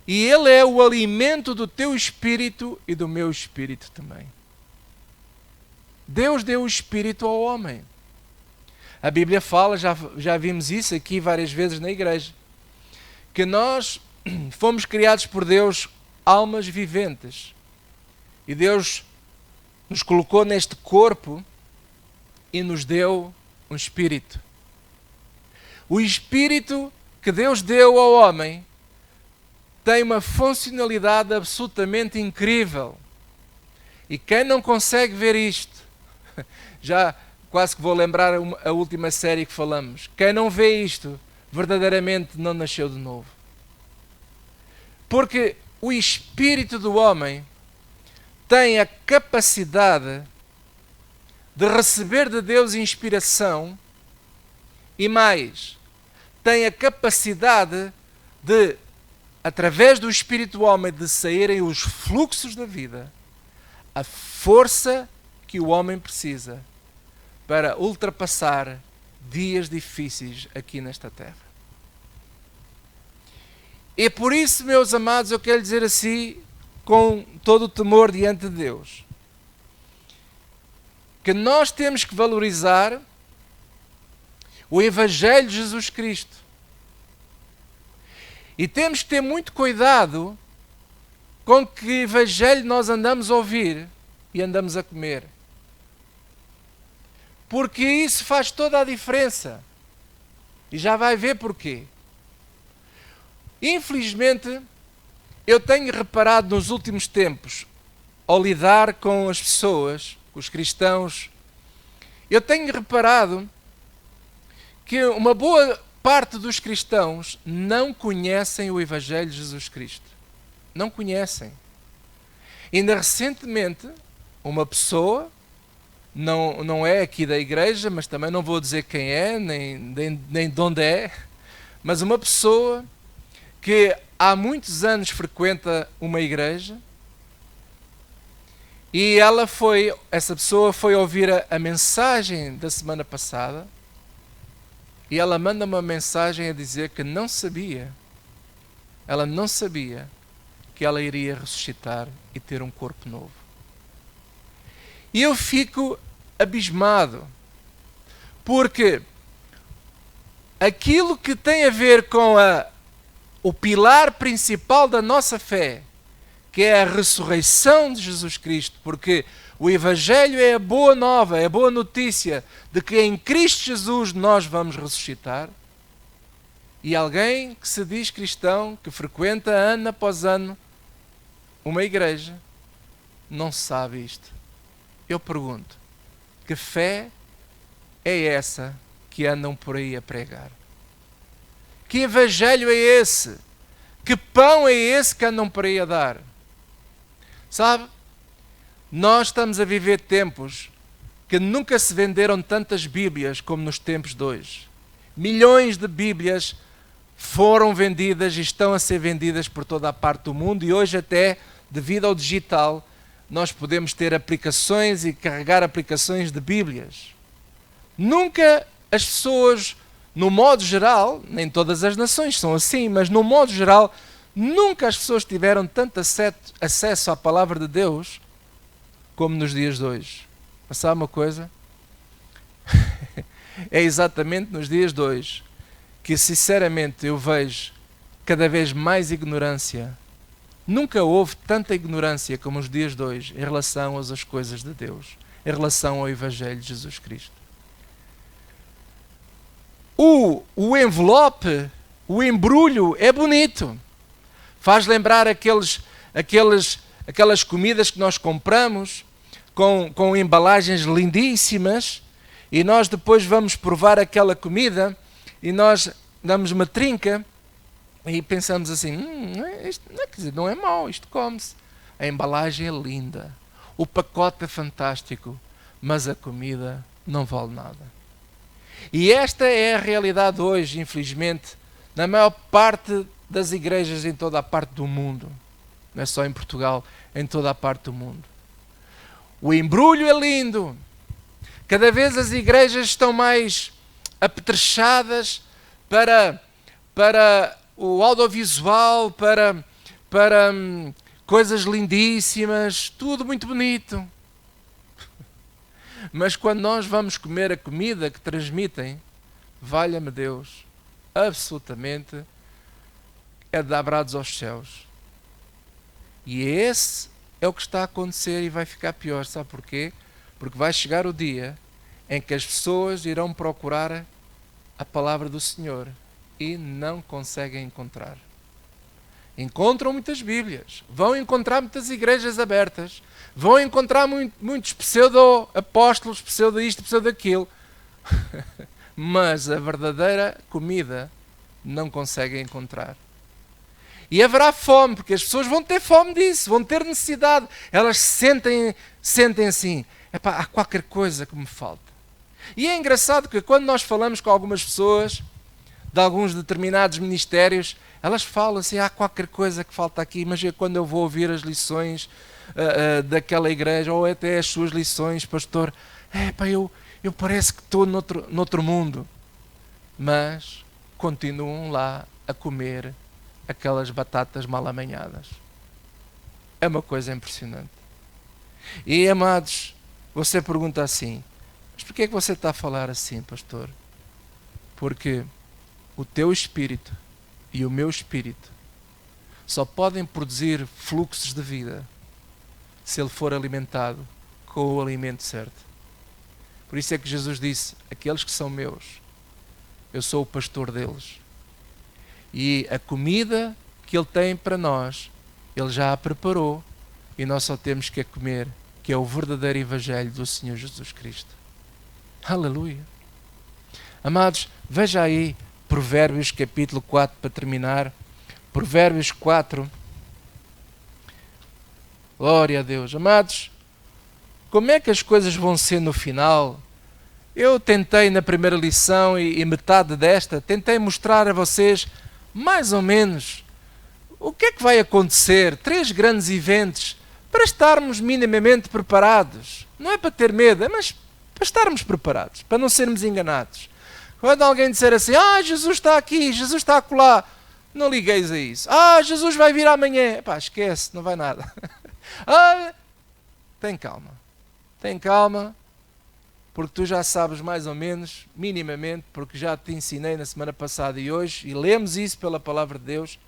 E Ele é o alimento do teu espírito e do meu espírito também. Deus deu o espírito ao homem. A Bíblia fala, já vimos isso aqui várias vezes na igreja, que nós fomos criados por Deus almas viventes. E Deus nos colocou neste corpo e nos deu um espírito. O espírito que Deus deu ao homem tem uma funcionalidade absolutamente incrível. E quem não consegue ver isto, já quase que vou lembrar a última série que falamos, quem não vê isto, verdadeiramente não nasceu de novo. Porque o espírito do homem tem a capacidade de receber de Deus inspiração e mais, tem a capacidade de, através do espírito do homem, de saírem os fluxos da vida, a força que o homem precisa para ultrapassar dias difíceis aqui nesta terra. E por isso, meus amados, eu quero dizer assim, com todo o temor diante de Deus, que nós temos que valorizar o Evangelho de Jesus Cristo. E temos que ter muito cuidado com que Evangelho nós andamos a ouvir e andamos a comer. Porque isso faz toda a diferença. E já vai ver porquê. Infelizmente, eu tenho reparado nos últimos tempos, ao lidar com as pessoas, com os cristãos, eu tenho reparado que uma boa parte dos cristãos não conhecem o Evangelho de Jesus Cristo. Não conhecem. Ainda recentemente, uma pessoa, não é aqui da igreja, mas também não vou dizer quem é, nem de onde é, mas uma pessoa que há muitos anos frequenta uma igreja e essa pessoa foi ouvir a mensagem da semana passada e ela manda uma mensagem a dizer que não sabia que ela iria ressuscitar e ter um corpo novo. E eu fico abismado, porque aquilo que tem a ver com o pilar principal da nossa fé, que é a ressurreição de Jesus Cristo, porque o Evangelho é a boa nova, é a boa notícia de que em Cristo Jesus nós vamos ressuscitar. E alguém que se diz cristão, que frequenta ano após ano uma igreja, não sabe isto. Eu pergunto, que fé é essa que andam por aí a pregar? Que evangelho é esse? Que pão é esse que andam por aí a dar? Sabe, nós estamos a viver tempos que nunca se venderam tantas Bíblias como nos tempos de hoje. Milhões de Bíblias foram vendidas e estão a ser vendidas por toda a parte do mundo, e hoje até, devido ao digital, nós podemos ter aplicações e carregar aplicações de Bíblias. Nunca as pessoas no modo geral, nem todas as nações são assim, mas no modo geral, nunca as pessoas tiveram tanto acesso à palavra de Deus como nos dias de hoje. Mas sabe uma coisa? É exatamente nos dias de hoje que, sinceramente, eu vejo cada vez mais ignorância. Nunca houve tanta ignorância como nos dias de hoje em relação às coisas de Deus, em relação ao Evangelho de Jesus Cristo. O envelope, o embrulho é bonito. Faz lembrar aquelas comidas que nós compramos com embalagens lindíssimas e nós depois vamos provar aquela comida e nós damos uma trinca e pensamos assim, isto não é mau, isto come-se. A embalagem é linda, o pacote é fantástico, mas a comida não vale nada. E esta é a realidade hoje, infelizmente, na maior parte das igrejas em toda a parte do mundo. Não é só em Portugal, em toda a parte do mundo. O embrulho é lindo. Cada vez as igrejas estão mais apetrechadas para o audiovisual, para coisas lindíssimas, tudo muito bonito. Mas quando nós vamos comer a comida que transmitem, valha-me Deus, absolutamente é de dar brados aos céus. E esse é o que está a acontecer e vai ficar pior. Sabe porquê? Porque vai chegar o dia em que as pessoas irão procurar a palavra do Senhor e não conseguem encontrar. Encontram muitas Bíblias, vão encontrar muitas igrejas abertas, vão encontrar muitos pseudo-apóstolos, pseudo-isto, pseudo-aquilo, mas a verdadeira comida não conseguem encontrar. E haverá fome, porque as pessoas vão ter fome disso, vão ter necessidade. Elas sentem assim, epá, há qualquer coisa que me falta. E é engraçado que quando nós falamos com algumas pessoas de alguns determinados ministérios, elas falam assim, há qualquer coisa que falta aqui, mas quando eu vou ouvir as lições daquela igreja, ou até as suas lições, pastor, eu parece que estou noutro mundo. Mas continuam lá a comer aquelas batatas mal amanhadas. É uma coisa impressionante. E, amados, você pergunta assim, mas porquê é que você está a falar assim, pastor? Porque o teu espírito e o meu espírito só podem produzir fluxos de vida se ele for alimentado com o alimento certo. Por isso é que Jesus disse, aqueles que são meus, eu sou o pastor deles. E a comida que ele tem para nós, ele já a preparou e nós só temos que a comer, que é o verdadeiro Evangelho do Senhor Jesus Cristo. Aleluia! Amados, veja aí Provérbios capítulo 4 para terminar. Provérbios 4. Glória a Deus. Amados, como é que as coisas vão ser no final? Eu tentei na primeira lição e metade desta, tentei mostrar a vocês mais ou menos o que é que vai acontecer. 3 grandes eventos para estarmos minimamente preparados. Não é para ter medo, mas para estarmos preparados, para não sermos enganados. Quando alguém disser assim, Jesus está aqui, Jesus está acolá, não ligueis a isso. Jesus vai vir amanhã. Epá, esquece, não vai nada. Tem calma, porque tu já sabes mais ou menos, minimamente, porque já te ensinei na semana passada e hoje, e lemos isso pela palavra de Deus,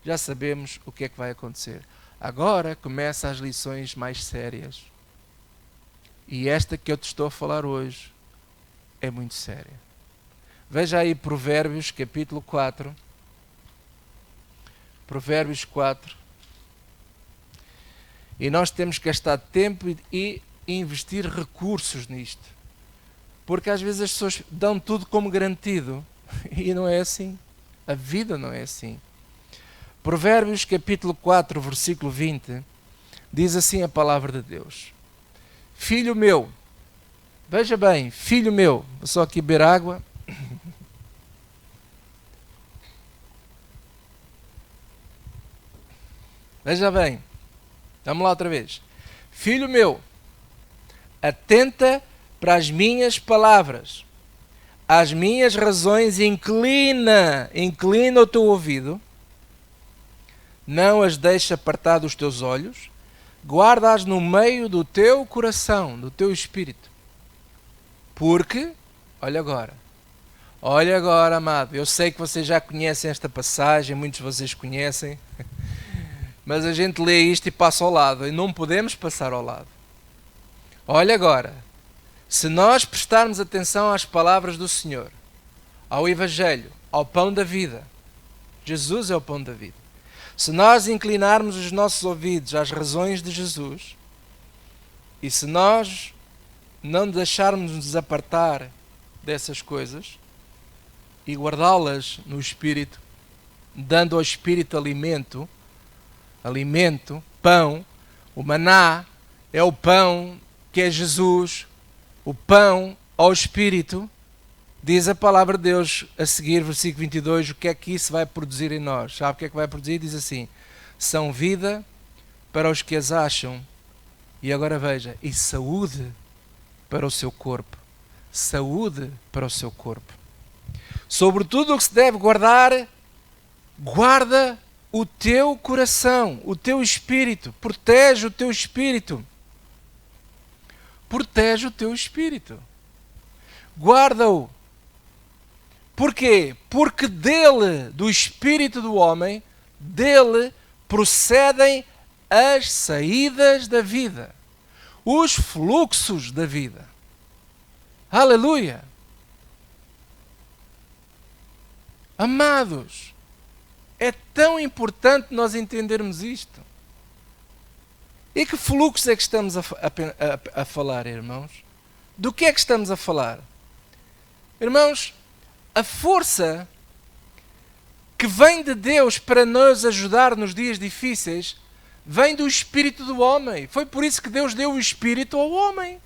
já sabemos o que é que vai acontecer. Agora começam as lições mais sérias. E esta que eu te estou a falar hoje é muito séria. Veja aí Provérbios capítulo 4. Provérbios 4. E nós temos que gastar tempo e investir recursos nisto. Porque às vezes as pessoas dão tudo como garantido. E não é assim. A vida não é assim. Provérbios capítulo 4, versículo 20. Diz assim a palavra de Deus. Filho meu. Veja bem, filho meu. Vou só aqui beber água. Veja bem. Vamos lá outra vez. Filho meu, atenta para as minhas palavras. às minhas razões, inclina o teu ouvido, não as deixa apartar dos teus olhos, guarda-as no meio do teu coração, do teu espírito. Porque, olha agora, amado, eu sei que vocês já conhecem esta passagem, muitos de vocês conhecem, mas a gente lê isto e passa ao lado, e não podemos passar ao lado. Olha agora, se nós prestarmos atenção às palavras do Senhor, ao Evangelho, ao pão da vida, Jesus é o pão da vida. Se nós inclinarmos os nossos ouvidos às razões de Jesus, e se nós não deixarmos nos apartar dessas coisas, e guardá-las no Espírito, dando ao Espírito alimento, pão, o maná é o pão que é Jesus, o pão ao Espírito, diz a palavra de Deus a seguir, versículo 22, o que é que isso vai produzir em nós? Sabe o que é que vai produzir? Diz assim, são vida para os que as acham, e agora veja, e saúde para o seu corpo. Saúde para o seu corpo. Sobretudo o que se deve guardar, guarda o teu coração, o teu espírito, protege o teu espírito. Protege o teu espírito. Guarda-o. Porquê? Porque dele, do espírito do homem, dele procedem as saídas da vida, os fluxos da vida. Aleluia! Amados, é tão importante nós entendermos isto. E que fluxo é que estamos a falar, irmãos? Do que é que estamos a falar? Irmãos, a força que vem de Deus para nos ajudar nos dias difíceis vem do espírito do homem. Foi por isso que Deus deu o espírito ao homem.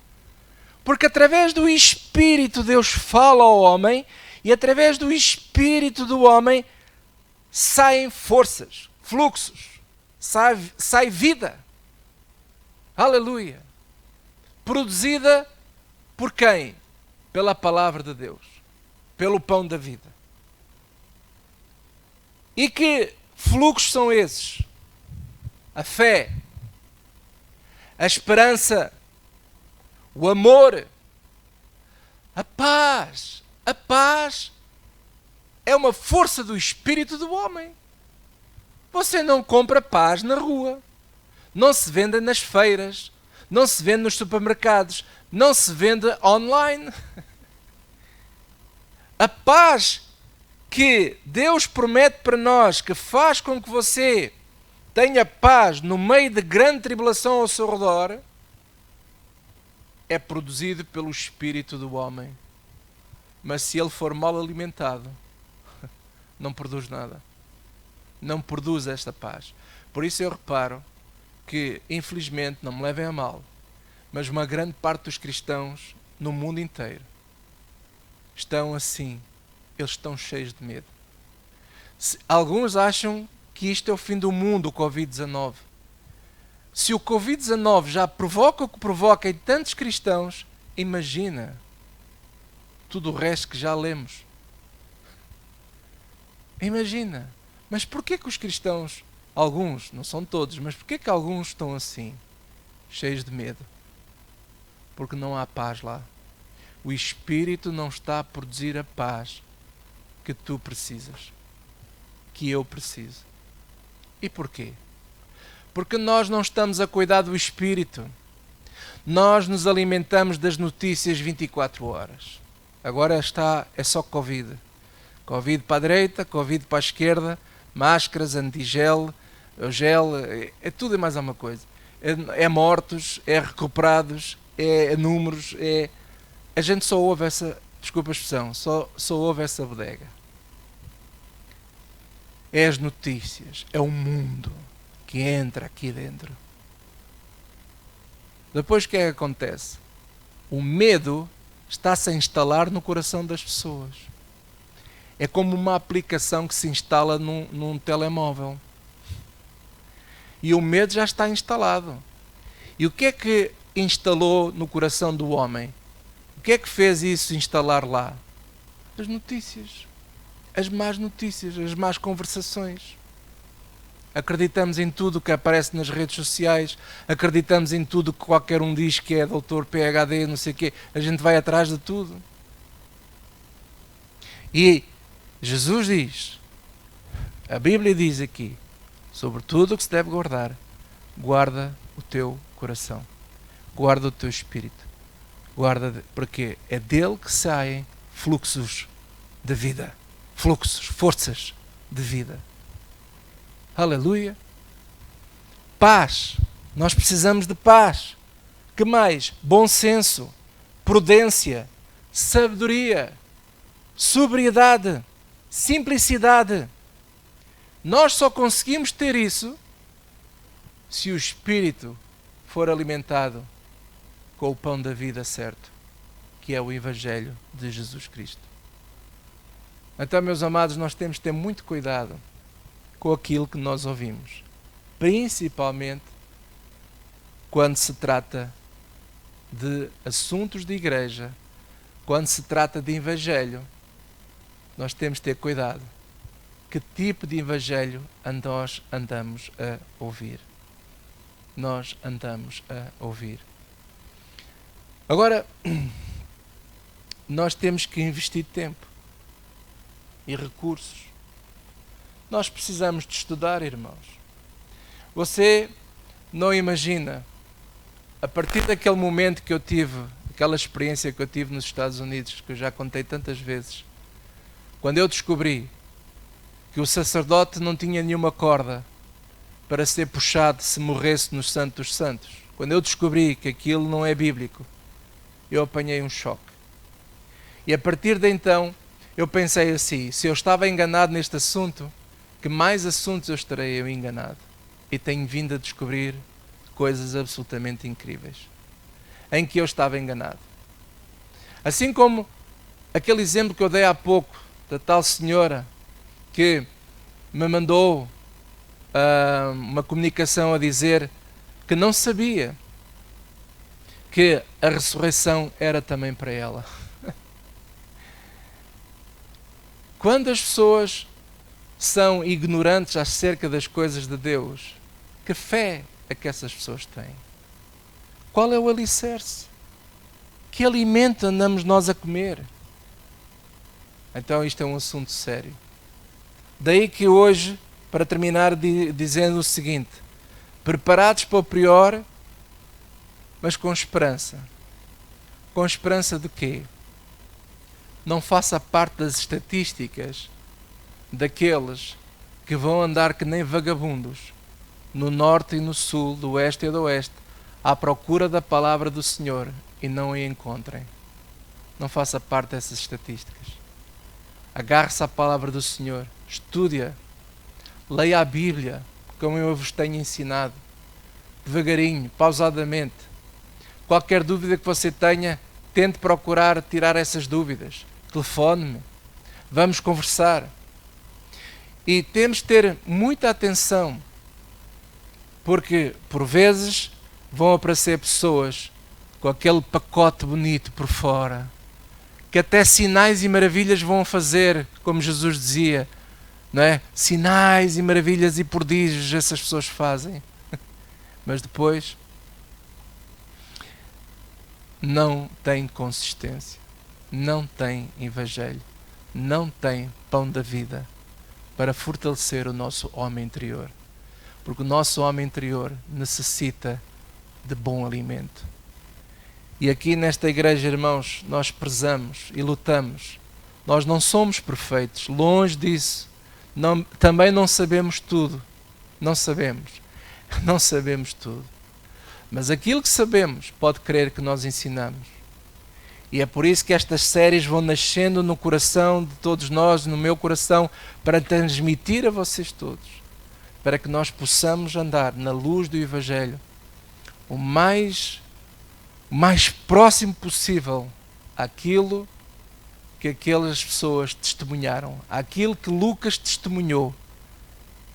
Porque através do espírito Deus fala ao homem e através do espírito do homem saem forças, fluxos, sai vida. Aleluia! Produzida por quem? Pela palavra de Deus, pelo pão da vida. E que fluxos são esses? A fé, a esperança, o amor, a paz. A paz é uma força do espírito do homem. Você não compra paz na rua. Não se vende nas feiras. Não se vende nos supermercados. Não se vende online. A paz que Deus promete para nós, que faz com que você tenha paz no meio de grande tribulação ao seu redor, é produzido pelo espírito do homem. Mas se ele for mal alimentado, não produz nada. Não produz esta paz. Por isso eu reparo que, infelizmente, não me levem a mal, mas uma grande parte dos cristãos no mundo inteiro estão assim. Eles estão cheios de medo. Alguns acham que isto é o fim do mundo, o Covid-19. Se o Covid-19 já provoca o que provoca em tantos cristãos, imagina tudo o resto que já lemos. Imagina. Mas porquê que os cristãos, alguns, não são todos, mas porquê que alguns estão assim, cheios de medo? Porque não há paz lá. O Espírito não está a produzir a paz que tu precisas, que eu preciso. E porquê? Porque nós não estamos a cuidar do Espírito. Nós nos alimentamos das notícias 24 horas. Agora é só Covid. Covid para a direita, Covid para a esquerda, máscaras, antigel, gel, é tudo e mais alguma coisa. É mortos, é recuperados, é números, a gente só ouve essa, desculpa a expressão, só ouve essa bodega. É as notícias, é o mundo que entra aqui dentro. Depois o que é que acontece? O medo está-se a instalar no coração das pessoas. É como uma aplicação que se instala num telemóvel. E o medo já está instalado. E o que é que instalou no coração do homem? O que é que fez isso instalar lá? As notícias, as más notícias, as más conversações. Acreditamos em tudo que aparece nas redes sociais, acreditamos em tudo que qualquer um diz que é doutor PhD, não sei o quê. A gente vai atrás de tudo. E Jesus diz, a Bíblia diz aqui, sobre tudo o que se deve guardar, guarda o teu coração, guarda o teu espírito, porque é dele que saem fluxos de vida, fluxos, forças de vida. Aleluia. Paz. Nós precisamos de paz. Que mais? Bom senso, prudência, sabedoria, sobriedade, simplicidade. Nós só conseguimos ter isso se o espírito for alimentado com o pão da vida certo, que é o Evangelho de Jesus Cristo. Então, meus amados, nós temos de ter muito cuidado com aquilo que nós ouvimos, principalmente quando se trata de assuntos de igreja, quando se trata de Evangelho. Nós temos de ter cuidado. Que tipo de Evangelho nós andamos a ouvir? Nós andamos a ouvir. Agora, nós temos que investir tempo e recursos. Nós precisamos de estudar, irmãos. Você não imagina, a partir daquele momento que eu tive, aquela experiência que eu tive nos Estados Unidos, que eu já contei tantas vezes, quando eu descobri que o sacerdote não tinha nenhuma corda para ser puxado se morresse no Santo dos Santos, quando eu descobri que aquilo não é bíblico, eu apanhei um choque. E a partir de então, eu pensei assim, se eu estava enganado neste assunto, que mais assuntos eu estarei enganado? E tenho vindo a descobrir coisas absolutamente incríveis, em que eu estava enganado. Assim como aquele exemplo que eu dei há pouco, da tal senhora que me mandou uma comunicação a dizer que não sabia que a ressurreição era também para ela. Quando as pessoas são ignorantes acerca das coisas de Deus, que fé é que essas pessoas têm? Qual é o alicerce? Que alimento andamos nós a comer? Então isto é um assunto sério. Daí que hoje, para terminar dizendo o seguinte, preparados para o pior, mas com esperança. Com esperança de quê? Não faça parte das estatísticas daqueles que vão andar que nem vagabundos no norte e no sul, do oeste e do oeste, à procura da palavra do Senhor e não a encontrem. Não faça parte dessas estatísticas. Agarre-se à palavra do Senhor, estude-a, leia a Bíblia, como eu vos tenho ensinado, devagarinho, pausadamente. Qualquer dúvida que você tenha, tente procurar tirar essas dúvidas. Telefone-me, vamos conversar. E temos de ter muita atenção, porque por vezes vão aparecer pessoas com aquele pacote bonito por fora, que até sinais e maravilhas vão fazer, como Jesus dizia, não é? Sinais e maravilhas e prodígios essas pessoas fazem, mas depois não tem consistência, não tem Evangelho, não tem pão da vida para fortalecer o nosso homem interior, porque o nosso homem interior necessita de bom alimento. E aqui nesta igreja, irmãos, nós prezamos e lutamos. Nós não somos perfeitos, longe disso. Também não sabemos tudo. Não sabemos tudo. Mas aquilo que sabemos, pode crer que nós ensinamos. E é por isso que estas séries vão nascendo no coração de todos nós, no meu coração, para transmitir a vocês todos, para que nós possamos andar na luz do Evangelho o mais próximo possível àquilo que aquelas pessoas testemunharam, àquilo que Lucas testemunhou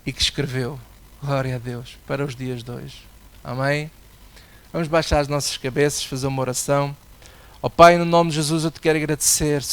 e que escreveu. Glória a Deus, para os dias de hoje. Amém? Vamos baixar as nossas cabeças, fazer uma oração. Ó Pai, no nome de Jesus eu te quero agradecer,